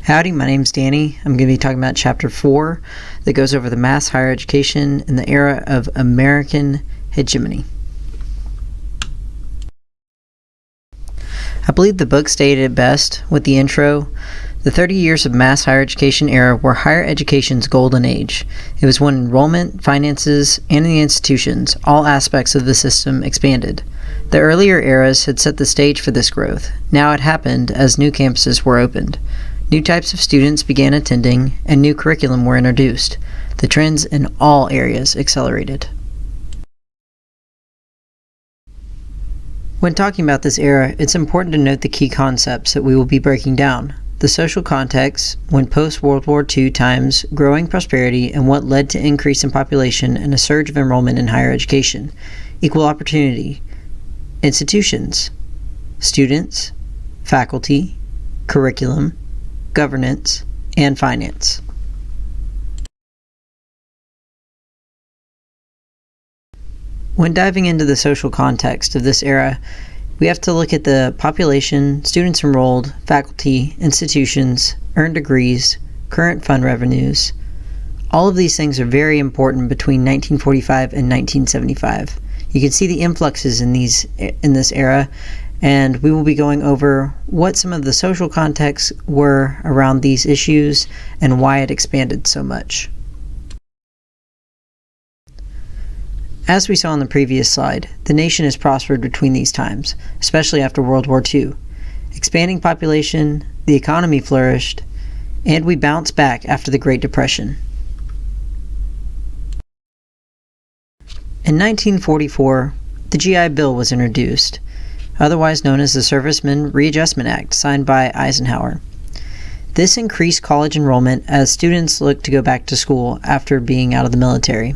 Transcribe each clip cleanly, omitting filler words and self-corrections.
Howdy, my name's Danny. I'm going to be talking about Chapter 4 that goes over the mass higher education in the era of American hegemony. I believe the book stated it best with the intro. The 30 years of mass higher education era were higher education's golden age. It was when enrollment, finances, and the institutions, all aspects of the system, expanded. The earlier eras had set the stage for this growth. Now it happened as new campuses were opened. New types of students began attending, and new curriculum were introduced. The trends in all areas accelerated. When talking about this era, it's important to note the key concepts that we will be breaking down. The social context, when post-World War II times, growing prosperity, and what led to increase in population and a surge of enrollment in higher education. Equal opportunity, institutions, students, faculty, curriculum, governance, and finance. When diving into the social context of this era, we have to look at the population, students enrolled, faculty, institutions, earned degrees, current fund revenues. All of these things are very important between 1945 and 1975. You can see the influxes in this era, and we will be going over what some of the social contexts were around these issues and why it expanded so much. As we saw in the previous slide, the nation has prospered between these times, especially after World War II. Expanding population, the economy flourished, and we bounced back after the Great Depression. In 1944, the GI Bill was introduced, otherwise known as the Servicemen Readjustment Act, signed by Eisenhower. This increased college enrollment as students looked to go back to school after being out of the military.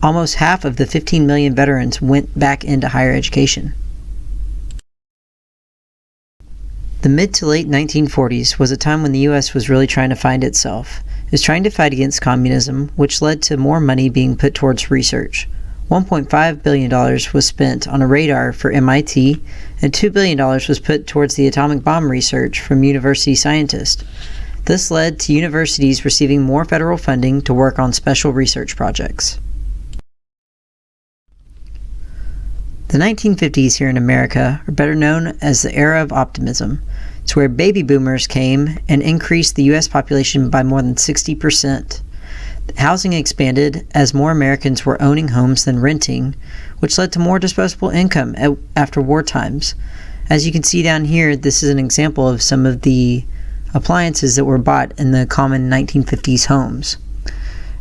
Almost half of the 15 million veterans went back into higher education. The mid to late 1940s was a time when the U.S. was really trying to find itself. It was trying to fight against communism, which led to more money being put towards research. $1.5 billion was spent on a radar for MIT, and $2 billion was put towards the atomic bomb research from university scientists. This led to universities receiving more federal funding to work on special research projects. The 1950s here in America are better known as the era of optimism. It's where baby boomers came and increased the U.S. population by more than 60%. Housing expanded as more Americans were owning homes than renting, which led to more disposable income after war times. As you can see down here, this is an example of some of the appliances that were bought in the common 1950s homes.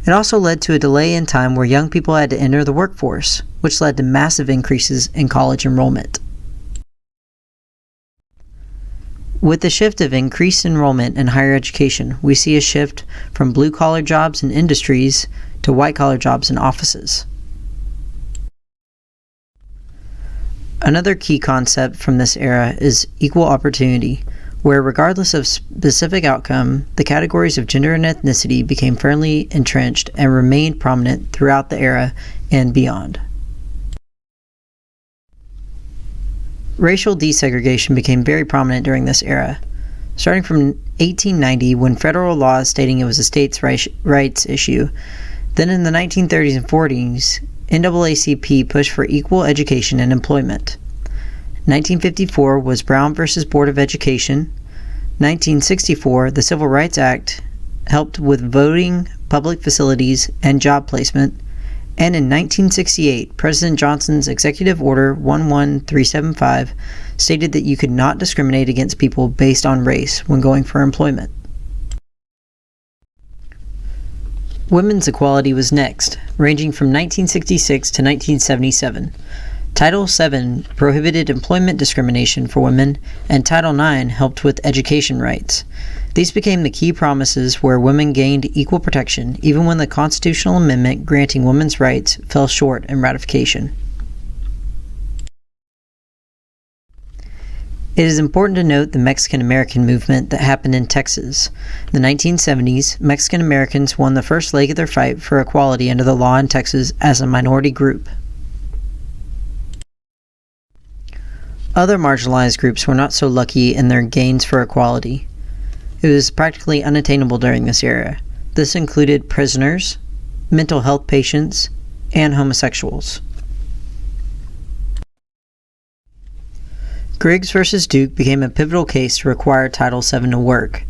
It also led to a delay in time where young people had to enter the workforce, which led to massive increases in college enrollment. With the shift of increased enrollment in higher education, we see a shift from blue-collar jobs and industries to white-collar jobs and offices. Another key concept from this era is equal opportunity, where regardless of specific outcome, the categories of gender and ethnicity became firmly entrenched and remained prominent throughout the era and beyond. Racial desegregation became very prominent during this era, starting from 1890 when federal laws stating it was a states' rights issue. Then in the 1930s and 40s, NAACP pushed for equal education and employment. 1954 was Brown versus Board of Education. 1964, the Civil Rights Act helped with voting, public facilities, and job placement. And in 1968, President Johnson's Executive Order 11375 stated that you could not discriminate against people based on race when going for employment. Women's equality was next, ranging from 1966 to 1977. Title VII prohibited employment discrimination for women, and Title IX helped with education rights. These became the key promises where women gained equal protection, even when the constitutional amendment granting women's rights fell short in ratification. It is important to note the Mexican-American movement that happened in Texas. In the 1970s, Mexican Americans won the first leg of their fight for equality under the law in Texas as a minority group. Other marginalized groups were not so lucky in their gains for equality. It was practically unattainable during this era. This included prisoners, mental health patients, and homosexuals. Griggs v. Duke became a pivotal case to require Title VII to work.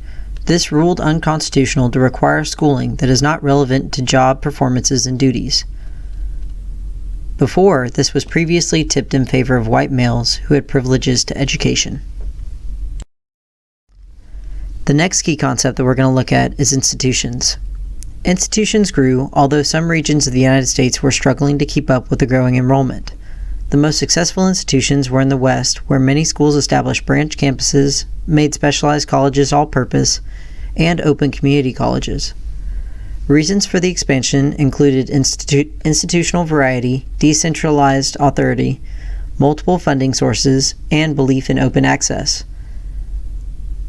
This ruled unconstitutional to require schooling that is not relevant to job performances and duties. Before, this was previously tipped in favor of white males who had privileges to education. The next key concept that we're going to look at is institutions. Institutions grew, although some regions of the United States were struggling to keep up with the growing enrollment. The most successful institutions were in the West, where many schools established branch campuses, made specialized colleges all-purpose, and opened community colleges. Reasons for the expansion included institutional variety, decentralized authority, multiple funding sources, and belief in open access.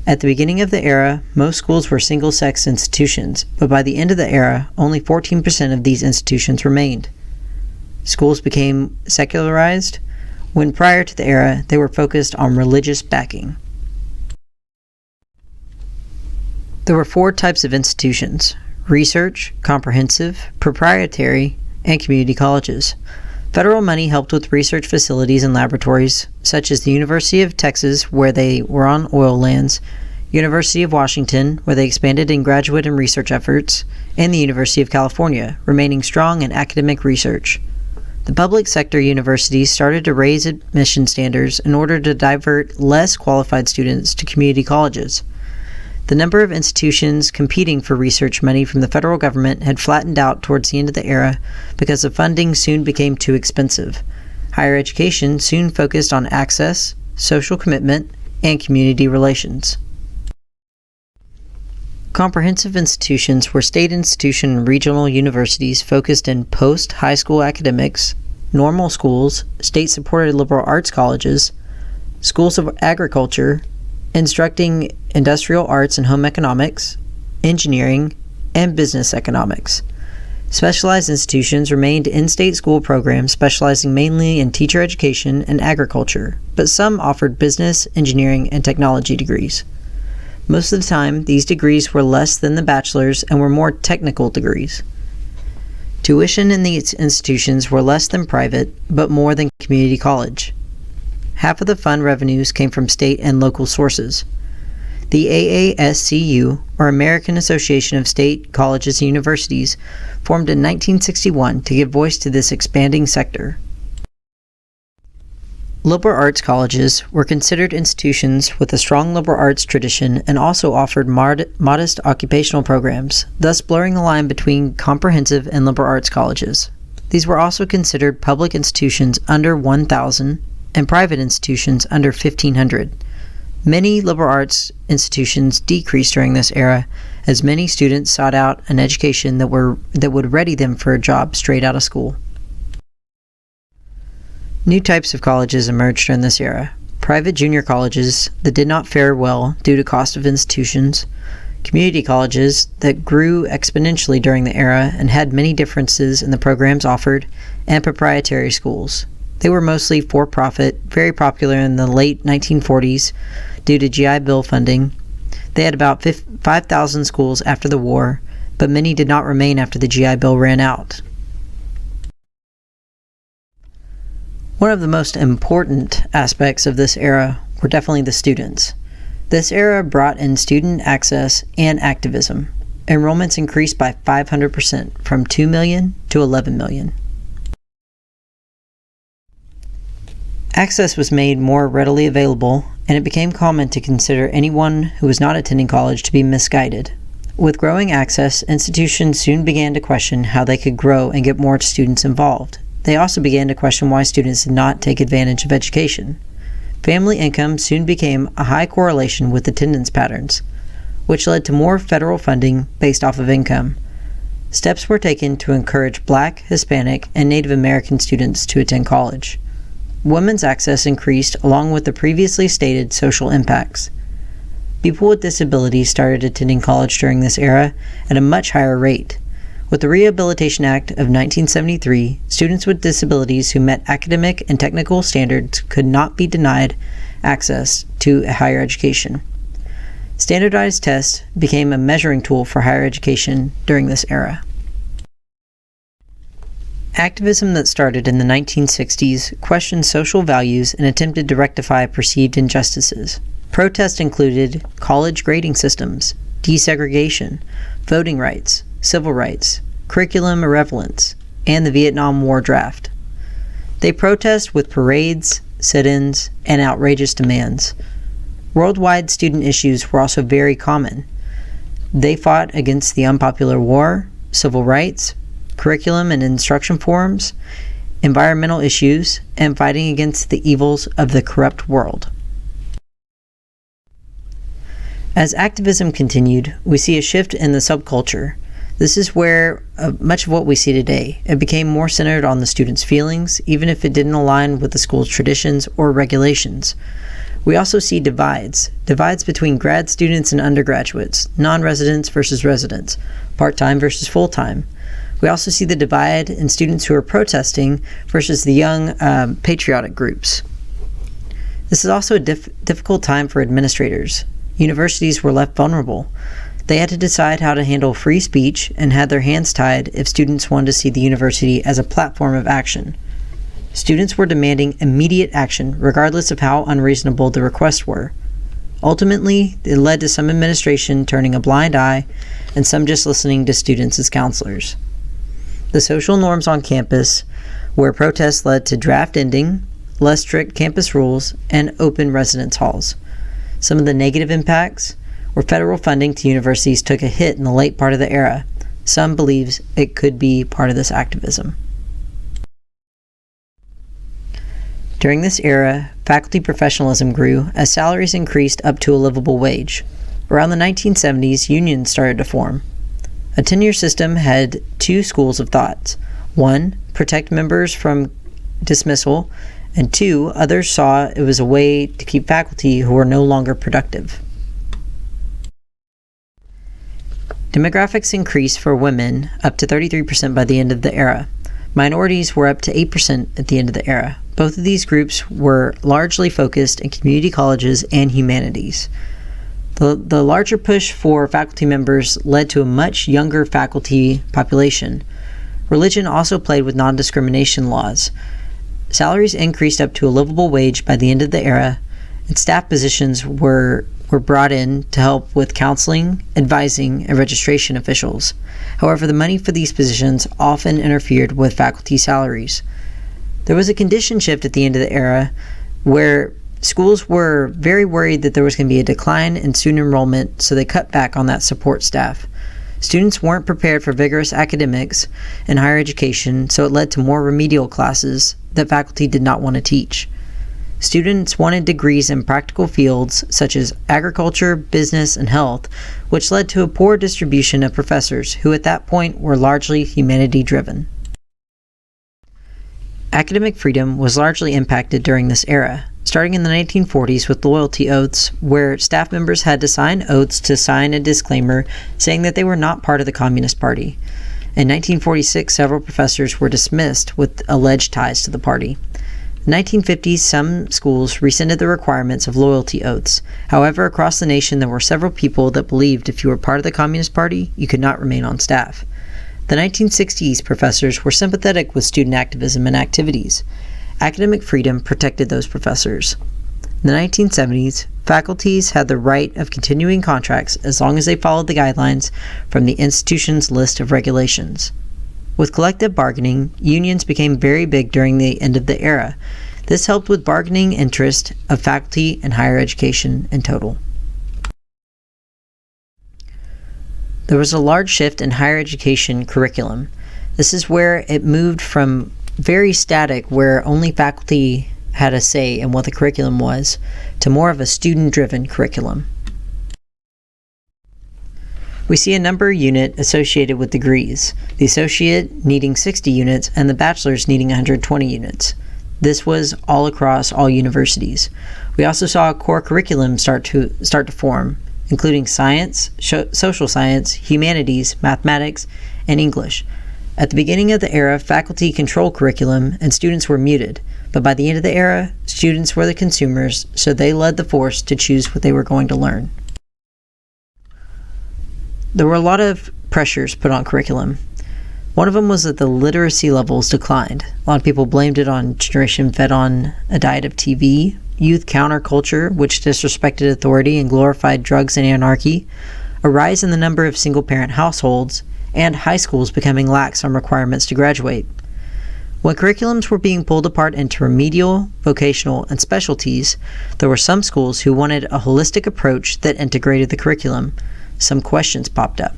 At the beginning of the era, most schools were single-sex institutions, but by the end of the era, only 14% of these institutions remained. Schools became secularized, when prior to the era, they were focused on religious backing. There were 4 types of institutions: research, comprehensive, proprietary, and community colleges. Federal money helped with research facilities and laboratories, such as the University of Texas, where they were on oil lands, University of Washington, where they expanded in graduate and research efforts, and the University of California, remaining strong in academic research. The public sector universities started to raise admission standards in order to divert less qualified students to community colleges. The number of institutions competing for research money from the federal government had flattened out towards the end of the era because the funding soon became too expensive. Higher education soon focused on access, social commitment, and community relations. Comprehensive institutions were state institution and regional universities focused in post-high school academics, normal schools, state-supported liberal arts colleges, schools of agriculture, instructing industrial arts and home economics, engineering, and business economics. Specialized institutions remained in-state school programs specializing mainly in teacher education and agriculture, but some offered business, engineering, and technology degrees. Most of the time, these degrees were less than the bachelor's and were more technical degrees. Tuition in these institutions were less than private, but more than community college. Half of the fund revenues came from state and local sources. The AASCU, or American Association of State Colleges and Universities, formed in 1961 to give voice to this expanding sector. Liberal arts colleges were considered institutions with a strong liberal arts tradition and also offered modest occupational programs, thus blurring the line between comprehensive and liberal arts colleges. These were also considered public institutions under 1,000 and private institutions under 1,500. Many liberal arts institutions decreased during this era, as many students sought out an education that would ready them for a job straight out of school. New types of colleges emerged during this era. Private junior colleges that did not fare well due to cost of institutions, community colleges that grew exponentially during the era and had many differences in the programs offered, and proprietary schools. They were mostly for-profit, very popular in the late 1940s due to GI Bill funding. They had about 5,000 schools after the war, but many did not remain after the GI Bill ran out. One of the most important aspects of this era were definitely the students. This era brought in student access and activism. Enrollments increased by 500%, from 2 million to 11 million. Access was made more readily available, and it became common to consider anyone who was not attending college to be misguided. With growing access, institutions soon began to question how they could grow and get more students involved. They also began to question why students did not take advantage of education. Family income soon became a high correlation with attendance patterns, which led to more federal funding based off of income. Steps were taken to encourage Black, Hispanic, and Native American students to attend college. Women's access increased along with the previously stated social impacts. People with disabilities started attending college during this era at a much higher rate. With the Rehabilitation Act of 1973, students with disabilities who met academic and technical standards could not be denied access to a higher education. Standardized tests became a measuring tool for higher education during this era. Activism that started in the 1960s questioned social values and attempted to rectify perceived injustices. Protests included college grading systems, desegregation, voting rights, civil rights, curriculum irrelevance, and the Vietnam War draft. They protest with parades, sit-ins, and outrageous demands. Worldwide student issues were also very common. They fought against the unpopular war, civil rights, curriculum and instruction forms, environmental issues, and fighting against the evils of the corrupt world. As activism continued, we see a shift in the subculture. This is where much of what we see today. It became more centered on the students' feelings, even if it didn't align with the school's traditions or regulations. We also see divides between grad students and undergraduates, non-residents versus residents, part-time versus full-time. We also see the divide in students who are protesting versus the young patriotic groups. This is also a difficult time for administrators. Universities were left vulnerable. They had to decide how to handle free speech and had their hands tied if students wanted to see the university as a platform of action. Students were demanding immediate action, regardless of how unreasonable the requests were. Ultimately, it led to some administration turning a blind eye and some just listening to students as counselors. The social norms on campus, where protests led to draft ending, less strict campus rules, and open residence halls. Some of the negative impacts were federal funding to universities took a hit in the late part of the era. Some believes it could be part of this activism. During this era, faculty professionalism grew as salaries increased up to a livable wage. Around the 1970s, unions started to form. A tenure system had two schools of thought. One, protect members from dismissal, and two, others saw it was a way to keep faculty who were no longer productive. Demographics increased for women up to 33% by the end of the era. Minorities were up to 8% at the end of the era. Both of these groups were largely focused in community colleges and humanities. The larger push for faculty members led to a much younger faculty population. Religion also played with non-discrimination laws. Salaries increased up to a livable wage by the end of the era, and staff positions were brought in to help with counseling, advising, and registration officials. However, the money for these positions often interfered with faculty salaries. There was a condition shift at the end of the era where schools were very worried that there was going to be a decline in student enrollment, so they cut back on that support staff. Students weren't prepared for vigorous academics and higher education, so it led to more remedial classes that faculty did not want to teach. Students wanted degrees in practical fields such as agriculture, business, and health, which led to a poor distribution of professors who at that point were largely humanity-driven. Academic freedom was largely impacted during this era, starting in the 1940s with loyalty oaths, where staff members had to sign oaths to sign a disclaimer saying that they were not part of the Communist Party. In 1946, several professors were dismissed with alleged ties to the party. In the 1950s, some schools rescinded the requirements of loyalty oaths. However, across the nation, there were several people that believed if you were part of the Communist Party, you could not remain on staff. The 1960s professors were sympathetic with student activism and activities. Academic freedom protected those professors. In the 1970s, faculties had the right of continuing contracts as long as they followed the guidelines from the institution's list of regulations. With collective bargaining, unions became very big during the end of the era. This helped with bargaining interest of faculty and higher education in total. There was a large shift in higher education curriculum. This is where it moved from very static, where only faculty had a say in what the curriculum was, to more of a student-driven curriculum. We see a number unit associated with degrees, the associate needing 60 units and the bachelor's needing 120 units. This was all across all universities. We also saw a core curriculum start to form, including science, social science, humanities, mathematics, and English. At the beginning of the era, faculty controlled curriculum and students were muted, but by the end of the era, students were the consumers, so they led the force to choose what they were going to learn. there were a lot of pressures put on curriculum. One of them was that the literacy levels declined. A lot of people blamed it on generation fed on a diet of TV, youth counterculture, which disrespected authority and glorified drugs and anarchy, a rise in the number of single-parent households, and high schools becoming lax on requirements to graduate. When curriculums were being pulled apart into remedial, vocational, and specialties, there were some schools who wanted a holistic approach that integrated the curriculum. Some questions popped up.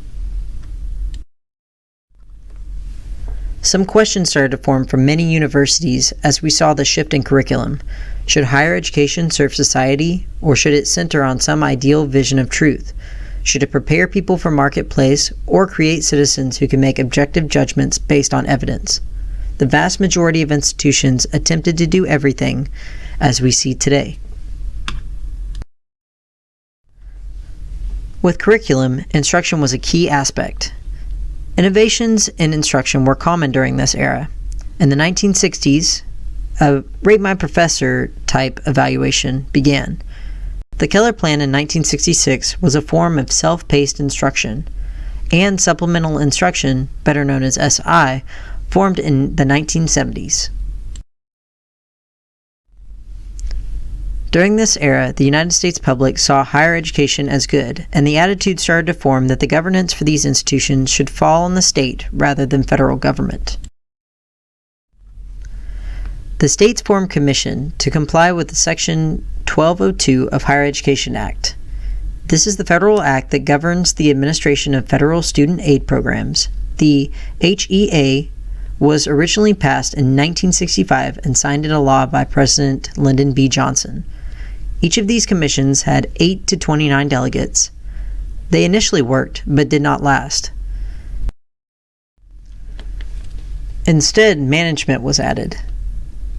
Some questions started to form from many universities as we saw the shift in curriculum. Should higher education serve society, or should it center on some ideal vision of truth? Should it prepare people for marketplace, or create citizens who can make objective judgments based on evidence? The vast majority of institutions attempted to do everything, as we see today. With curriculum, instruction was a key aspect. Innovations in instruction were common during this era. In the 1960s, a Rate My Professor type evaluation began. The Keller Plan in 1966 was a form of self-paced instruction, and supplemental instruction, better known as SI, formed in the 1970s. During this era, the United States public saw higher education as good, and the attitude started to form that the governance for these institutions should fall on the state rather than federal government. The states formed a commission to comply with the Section 1202 of Higher Education Act. This is the federal act that governs the administration of federal student aid programs. The HEA was originally passed in 1965 and signed into law by President Lyndon B. Johnson. Each of these commissions had 8 to 29 delegates. They initially worked, but did not last. Instead, management was added.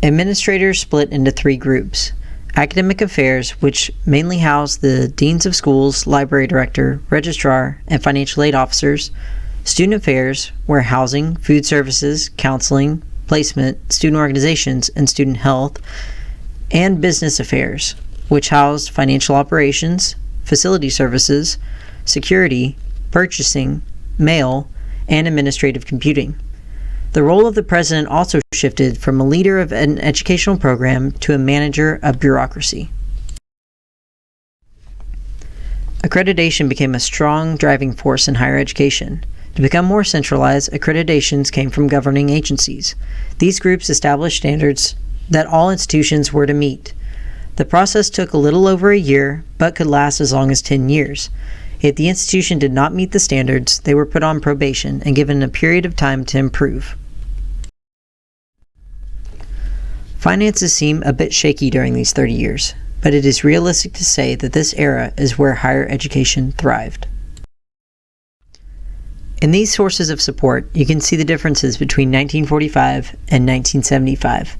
Administrators split into 3 groups. Academic Affairs, which mainly housed the deans of schools, library director, registrar, and financial aid officers. Student Affairs, where housing, food services, counseling, placement, student organizations, and student health. And Business Affairs, which housed financial operations, facility services, security, purchasing, mail, and administrative computing. The role of the president also shifted from a leader of an educational program to a manager of bureaucracy. Accreditation became a strong driving force in higher education. To become more centralized, accreditations came from governing agencies. These groups established standards that all institutions were to meet. The process took a little over a year, but could last as long as 10 years. If the institution did not meet the standards, they were put on probation and given a period of time to improve. Finances seem a bit shaky during these 30 years, but it is realistic to say that this era is where higher education thrived. In these sources of support, you can see the differences between 1945 and 1975.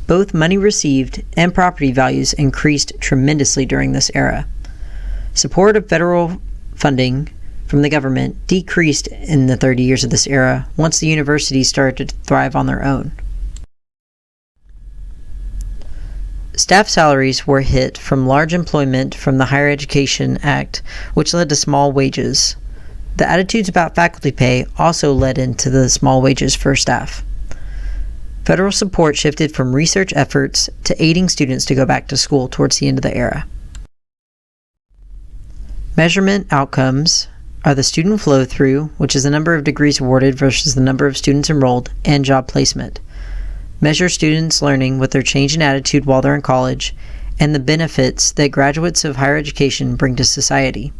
Both money received and property values increased tremendously during this era. Support of federal funding from the government decreased in the 30 years of this era once the universities started to thrive on their own. Staff salaries were hit from large employment from the Higher Education Act, which led to small wages. The attitudes about faculty pay also led into the small wages for staff. Federal support shifted from research efforts to aiding students to go back to school towards the end of the era. Measurement outcomes are the student flow-through, which is the number of degrees awarded versus the number of students enrolled, and job placement. Measure students' learning with their change in attitude while they're in college, and the benefits that graduates of higher education bring to society.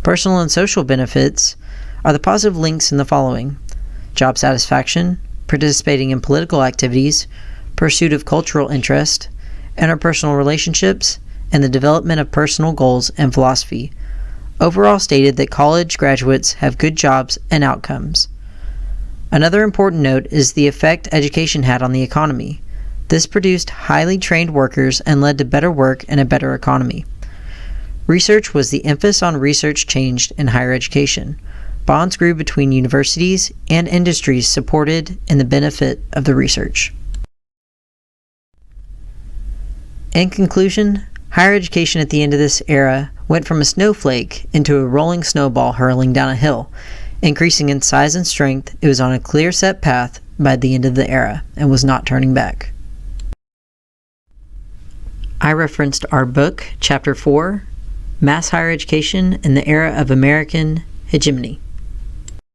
Personal and social benefits are the positive links in the following: job satisfaction, participating in political activities, pursuit of cultural interest, interpersonal relationships, and the development of personal goals and philosophy. Overall stated that college graduates have good jobs and outcomes. Another important note is the effect education had on the economy. This produced highly trained workers and led to better work and a better economy. Research was the emphasis on research changed in higher education. Bonds grew between universities and industries supported in the benefit of the research. In conclusion, Higher education at the end of this era went from a snowflake into a rolling snowball hurling down a hill. Increasing in size and strength, it was on a clear set path by the end of the era and was not turning back. I referenced our book, Chapter 4, Mass Higher Education in the Era of American Hegemony.